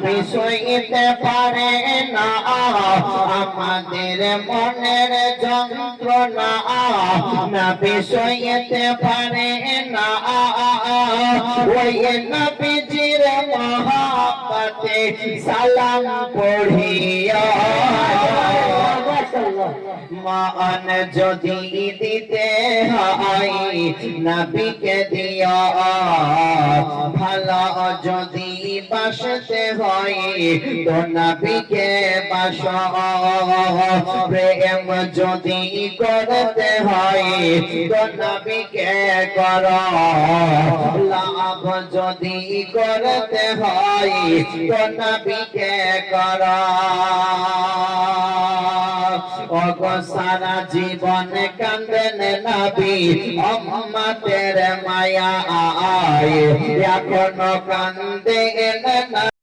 নবী সইতে পারে না আমাদের মনের যন্ত্রণা নবী সইতে পারে না ওই নবীজির মহব্বতে সালাম পড়িয়া মান যদি দিতে হয় নবীকে দিও ভালো যদি বাসতে হয় তো নবীকে বাসো প্রেম যদি করতে হয় তো নবীকে করো লাভ যদি করতে হয় তো নবীকে করো ওগো সারা জীবন কান্দেন নবী উম্মতের মায়া আয় এখনো কান্দেন